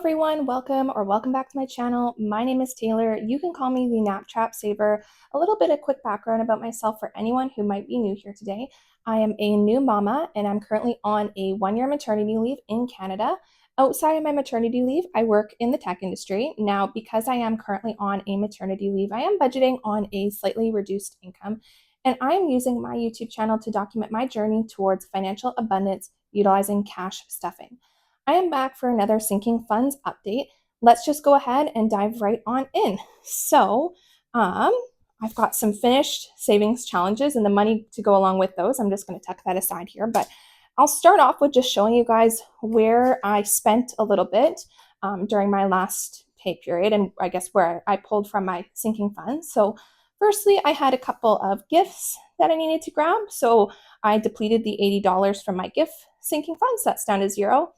everyone, welcome back to my channel. My name is Taylor. You can call me the Nap Trap Saver. A little bit of quick background about myself for anyone who might be new here today. I am a new mama and I'm currently on a 1-year maternity leave in Canada. Outside of my maternity leave, I work in the tech industry. Now, because I am currently on a maternity leave, I am budgeting on a slightly reduced income, and I am using my YouTube channel to document my journey towards financial abundance utilizing cash stuffing. I am back for another sinking funds update. Let's just go ahead and dive right on in. So, I've got some finished savings challenges and the money to go along with those. I'm just going to tuck that aside here, but I'll start off with just showing you guys where I spent a little bit during my last pay period, and I guess where I pulled from my sinking funds. So firstly, I had a couple of gifts that I needed to grab. So I depleted the $80 from my gift sinking funds. That's down to zero.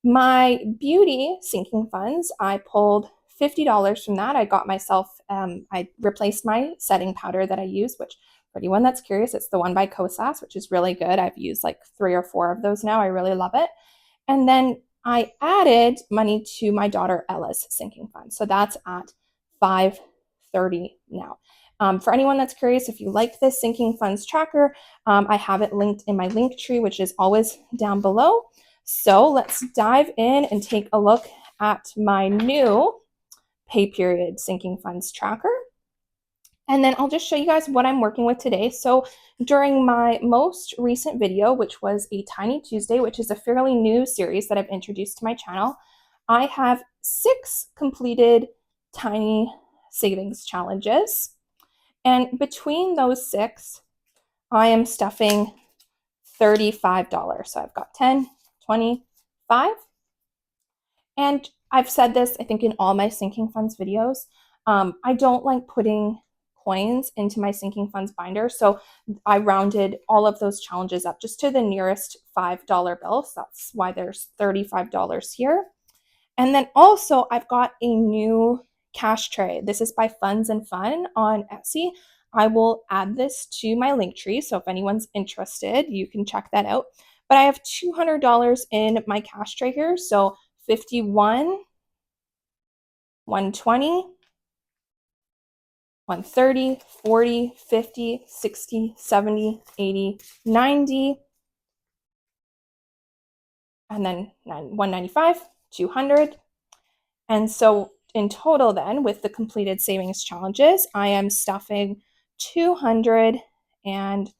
My beauty sinking funds, I pulled $50 from that. I got myself, I replaced my setting powder that I use, which for anyone that's curious, it's the one by Kosas, which is really good. I've used like 3 or 4 of those now. I really love it. And then I added money to my daughter Ella's sinking fund. So that's at $530 now. For anyone that's curious, if you like this sinking funds tracker, I have it linked in my link tree, which is always down below. So let's dive in and take a look at my new pay period sinking funds tracker. And then I'll just show you guys what I'm working with today. So during my most recent video, which was a Tiny Tuesday, which is a fairly new series that I've introduced to my channel, I have 6 completed tiny savings challenges. And between those 6, I am stuffing $35. So I've got 10, 25. And I've said this, I think, in all my sinking funds videos. I don't like putting coins into my sinking funds binder. So I rounded all of those challenges up just to the nearest $5 bill. So that's why there's $35 here. And then also I've got a new cash tray. This is by Funds and Fun on Etsy. I will add this to my link tree. So if anyone's interested, you can check that out. But I have $200 in my cash tray here. So 51, 120, 130, 40, 50, 60, 70, 80, 90, and then 195, 200. And so in total then, with the completed savings challenges, I am stuffing $235.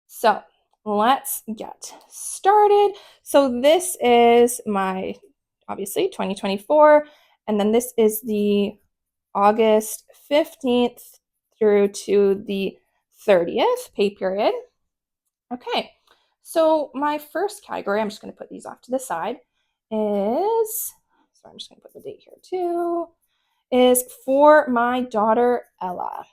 So let's get started. So this is my, obviously, 2024, and then this is the August 15th through to the 30th pay period. Okay, so my first category, I'm just going to put these off to the side, is, sorry, I'm just going to put the date here too, is for my daughter Ella.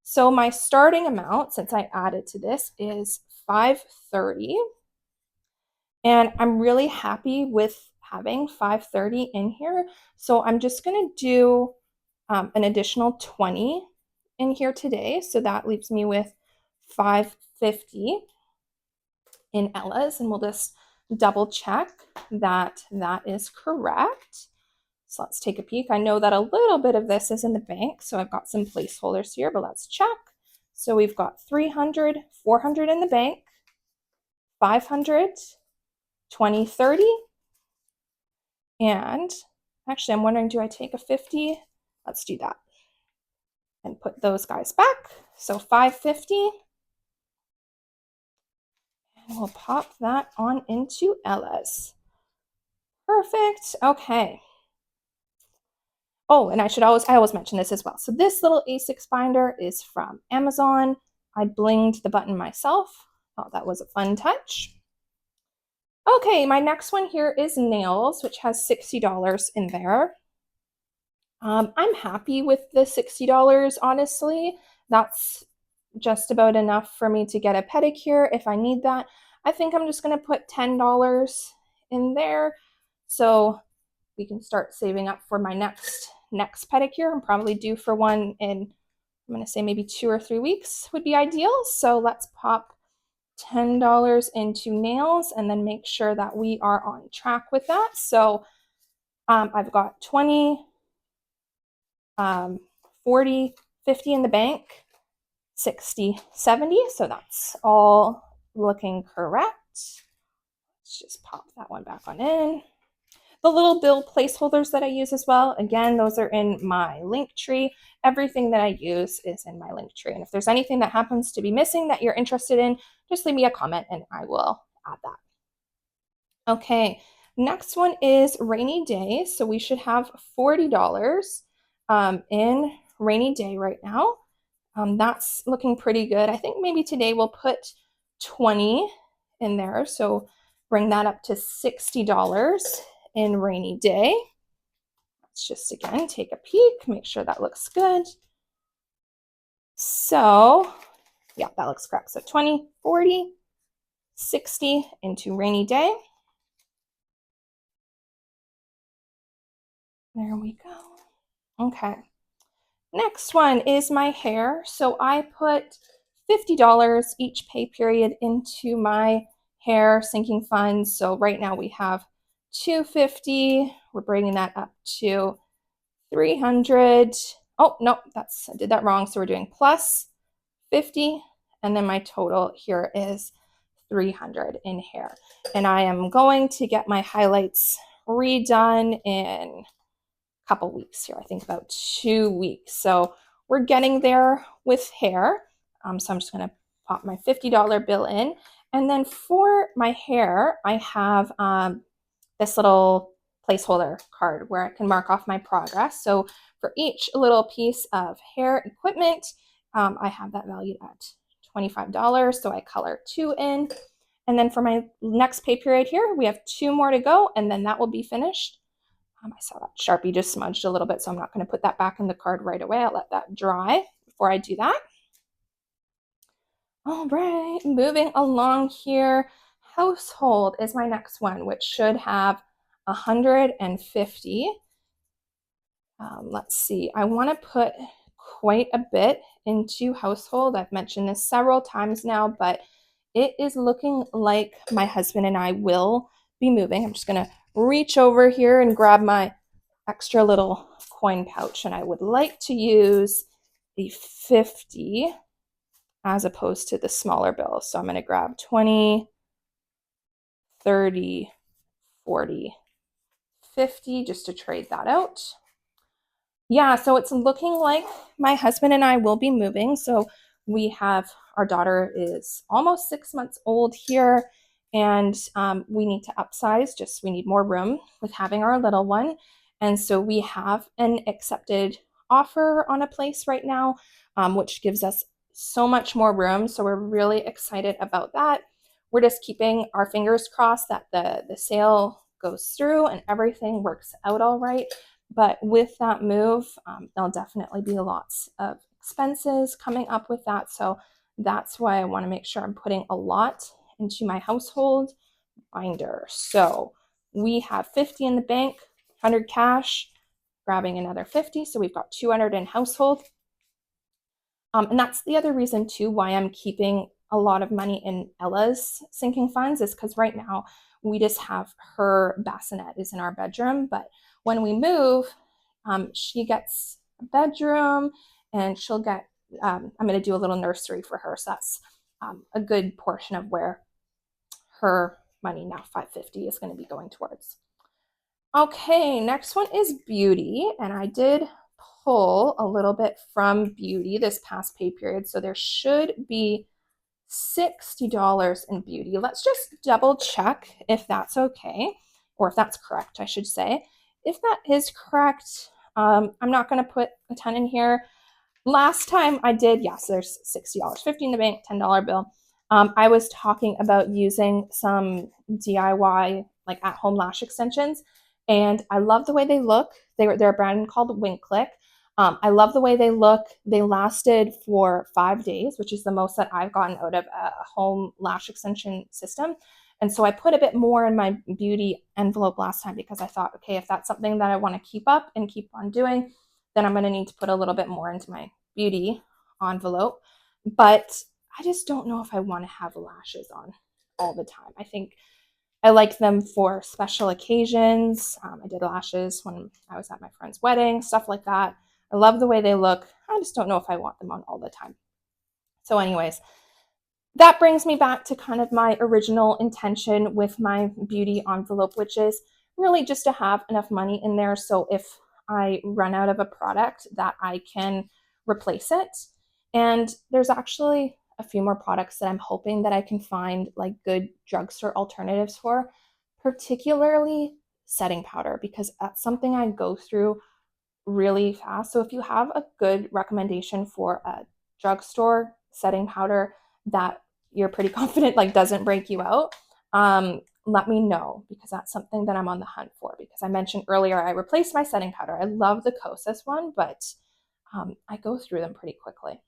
So my starting amount, since I added to this, is $530. And I'm really happy with having $530 in here. So I'm just going to do an additional 20 in here today. So that leaves me with $550 in Ella's. And we'll just double check that that is correct. So let's take a peek. I know that a little bit of this is in the bank, so I've got some placeholders here, but let's check. So we've got 300, 400 in the bank, 500, 20, 30, and actually I'm wondering, do I take a 50? Let's do that and put those guys back. So 550, and we'll pop that on into Ella's. Perfect. Okay. Oh, and I always mention this as well. So this little A6 binder is from Amazon. I blinged the button myself. Oh, that was a fun touch. Okay, my next one here is nails, which has $60 in there. I'm happy with the $60, honestly. That's just about enough for me to get a pedicure if I need that. I think I'm just going to put $10 in there so we can start saving up for my next pedicure. I'm probably due for one in, I'm going to say maybe 2 or 3 weeks would be ideal. So let's pop $10 into nails, and then make sure that we are on track with that. So I've got 20, 40, 50 in the bank, 60, 70. So that's all looking correct. Let's just pop that one back on in. The little bill placeholders that I use as well, again, those are in my link tree. Everything that I use is in my link tree. And if there's anything that happens to be missing that you're interested in, just leave me a comment and I will add that. Okay, next one is rainy day. So we should have $40 in rainy day right now. That's looking pretty good. I think maybe today we'll put 20 in there. So bring that up to $60 in rainy day. Let's just again take a peek, make sure that looks good. So yeah, that looks correct. So 20, 40, 60 into rainy day. There we go. Okay. Next one is my hair. So I put $50 each pay period into my hair sinking fund. So right now we have $250. We're bringing that up to $300. Oh, no, I did that wrong. So we're doing plus 50. And then my total here is $300 in hair. And I am going to get my highlights redone in couple weeks here, I think about 2 weeks. So we're getting there with hair. So I'm just gonna pop my $50 bill in. And then for my hair, I have this little placeholder card where I can mark off my progress. So for each little piece of hair equipment, I have that valued at $25. So I color 2 in. And then for my next pay period here, we have 2 more to go, and then that will be finished. I saw that Sharpie just smudged a little bit, so I'm not going to put that back in the card right away. I'll let that dry before I do that. All right, moving along here. Household is my next one, which should have 150. Let's see, I want to put quite a bit into household. I've mentioned this several times now, but it is looking like my husband and I will be moving. I'm just going to reach over here and grab my extra little coin pouch, and I would like to use the 50 as opposed to the smaller bills. So I'm going to grab 20, 30, 40, 50 just to trade that out. Yeah, so it's looking like my husband and I will be moving. So we have, our daughter is almost 6 months old here, and we need to upsize, we need more room with having our little one. And so we have an accepted offer on a place right now, which gives us so much more room. So we're really excited about that. We're just keeping our fingers crossed that the sale goes through and everything works out all right. But with that move, there'll definitely be lots of expenses coming up with that. So that's why I want to make sure I'm putting a lot into my household binder. So we have 50 in the bank, 100 cash, grabbing another 50. So we've got 200 in household. And that's the other reason too why I'm keeping a lot of money in Ella's sinking funds, is because right now we just have her bassinet is in our bedroom. But when we move, she gets a bedroom, and she'll get, I'm going to do a little nursery for her. So that's a good portion of where her money, now 550, is going to be going towards. Okay, next one is beauty. And I did pull a little bit from beauty this past pay period. So there should be $60 in beauty. Let's just double check if that's okay, or if that's correct, I should say. If that is correct, I'm not going to put a ton in here. Last time I did, yes, there's $60, 50 in the bank, $10 bill. I was talking about using some DIY, like at-home lash extensions, and I love the way they look. They're a brand called Wink Click. I love the way they look. They lasted for 5 days, which is the most that I've gotten out of a home lash extension system. And so I put a bit more in my beauty envelope last time, because I thought, okay, if that's something that I want to keep up and keep on doing, then I'm going to need to put a little bit more into my beauty envelope. But I just don't know if I want to have lashes on all the time. I think I like them for special occasions. I did lashes when I was at my friend's wedding, stuff like that. I love the way they look. I just don't know if I want them on all the time. So, anyways, that brings me back to kind of my original intention with my beauty envelope, which is really just to have enough money in there. So if I run out of a product, that I can replace it. And there's actually a few more products that I'm hoping that I can find like good drugstore alternatives for, particularly setting powder, because that's something I go through really fast. So if you have a good recommendation for a drugstore setting powder that you're pretty confident like doesn't break you out, let me know, because that's something that I'm on the hunt for. Because I mentioned earlier, I replaced my setting powder. I love the Kosas one, but I go through them pretty quickly.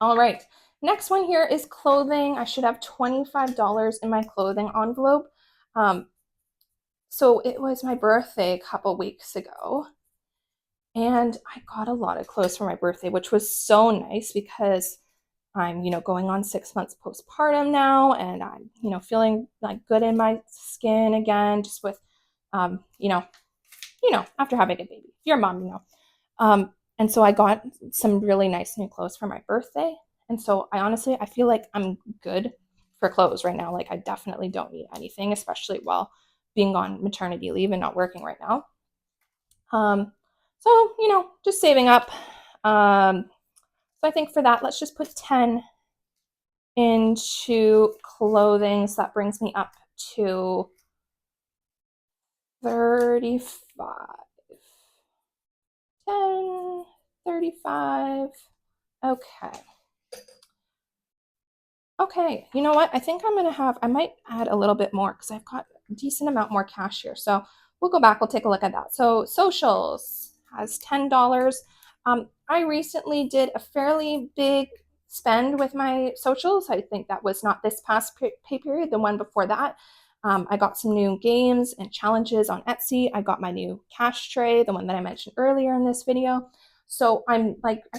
All right, next one here is clothing. I should have $25 in my clothing envelope. So it was my birthday a couple weeks ago, and I got a lot of clothes for my birthday, which was so nice because I'm, going on 6 months postpartum now, and I'm, feeling like good in my skin again, just with, um, you know, after having a baby. If you're a mom, and so I got some really nice new clothes for my birthday. And so I feel like I'm good for clothes right now. Like I definitely don't need anything, especially while being on maternity leave and not working right now. So, just saving up. So I think for that, let's just put 10 into clothing. So that brings me up to 35. 10, 35. Okay. Okay, you know what? I think I might add a little bit more because I've got a decent amount more cash here. So we'll go back, we'll take a look at that. So socials has $10. I recently did a fairly big spend with my socials. I think that was not this past pay period, the one before that. I got some new games and challenges on Etsy. I got my new cash tray, the one that I mentioned earlier in this video. So I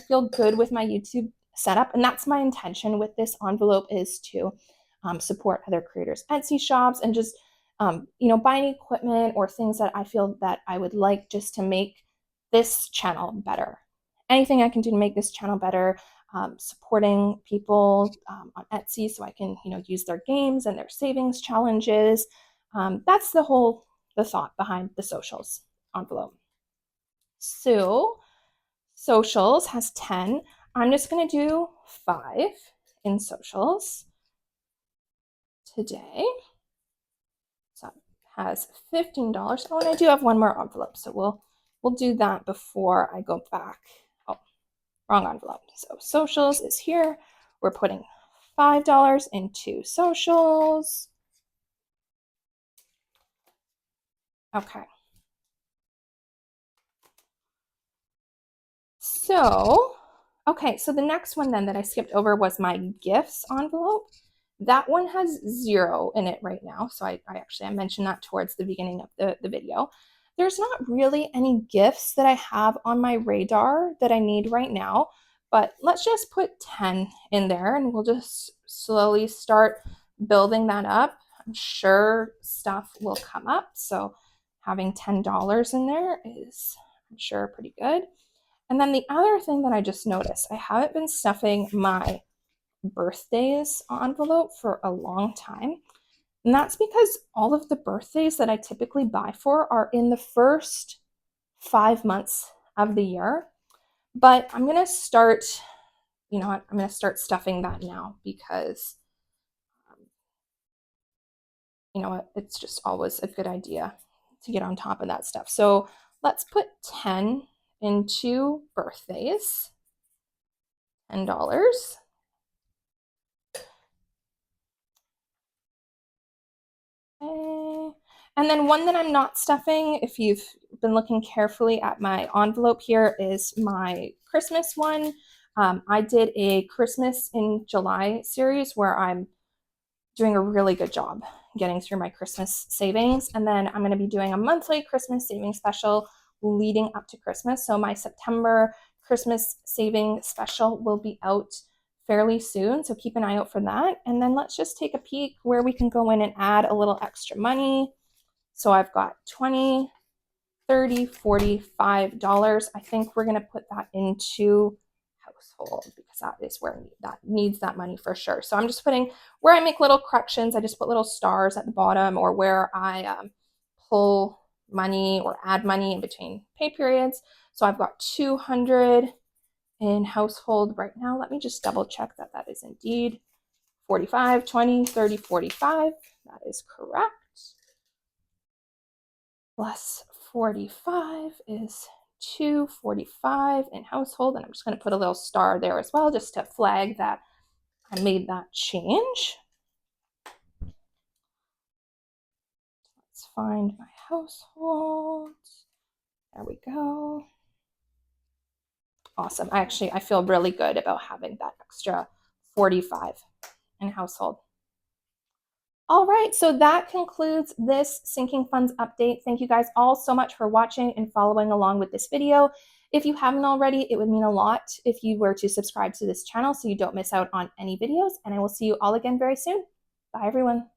feel good with my YouTube setup, and that's my intention with this envelope, is to support other creators Etsy shops, and just buying equipment or things that I feel that I would like just to make this channel better. Anything I can do to make this channel better, supporting people on Etsy so I can use their games and their savings challenges. That's the thought behind the socials envelope. So socials has 10. I'm just going to do 5 in socials today. So it has $15. Oh, and I do have one more envelope, so we'll do that before I go back. Oh, wrong envelope. So socials is here. We're putting $5 into socials. Okay. So the next one then that I skipped over was my gifts envelope. That one has 0 in it right now. So I mentioned that towards the beginning of the video. There's not really any gifts that I have on my radar that I need right now, but let's just put 10 in there and we'll just slowly start building that up. I'm sure stuff will come up. So having $10 in there is, I'm sure, pretty good. And then the other thing that I just noticed, I haven't been stuffing my birthdays envelope for a long time. And that's because all of the birthdays that I typically buy for are in the first 5 months of the year. But I'm going to start, I'm going to start stuffing that now because, it's just always a good idea to get on top of that stuff. So let's put 10 into birthdays, $10. Okay. And then one that I'm not stuffing, if you've been looking carefully at my envelope here, is my Christmas one. I did a Christmas in July series where I'm doing a really good job getting through my Christmas savings. And then I'm going to be doing a monthly Christmas savings special leading up to Christmas. So my September Christmas saving special will be out fairly soon, so keep an eye out for that. And then let's just take a peek where we can go in and add a little extra money. So I've got 20, 30, 40, $5. I think we're going to put that into household because that is where that needs that money for sure. So I'm just putting where I make little corrections. I just put little stars at the bottom, or where I pull money or add money in between pay periods. So I've got 200 in household right now. Let me just double check that that is indeed 45, 20, 30, 45. That is correct. Plus 45 is 245 in household. And I'm just going to put a little star there as well, just to flag that I made that change. Let's find my household. There we go. Awesome. I feel really good about having that extra 45 in household. All right, so that concludes this sinking funds update. Thank you guys all so much for watching and following along with this video. If you haven't already, it would mean a lot if you were to subscribe to this channel so you don't miss out on any videos, and I will see you all again very soon. Bye, everyone.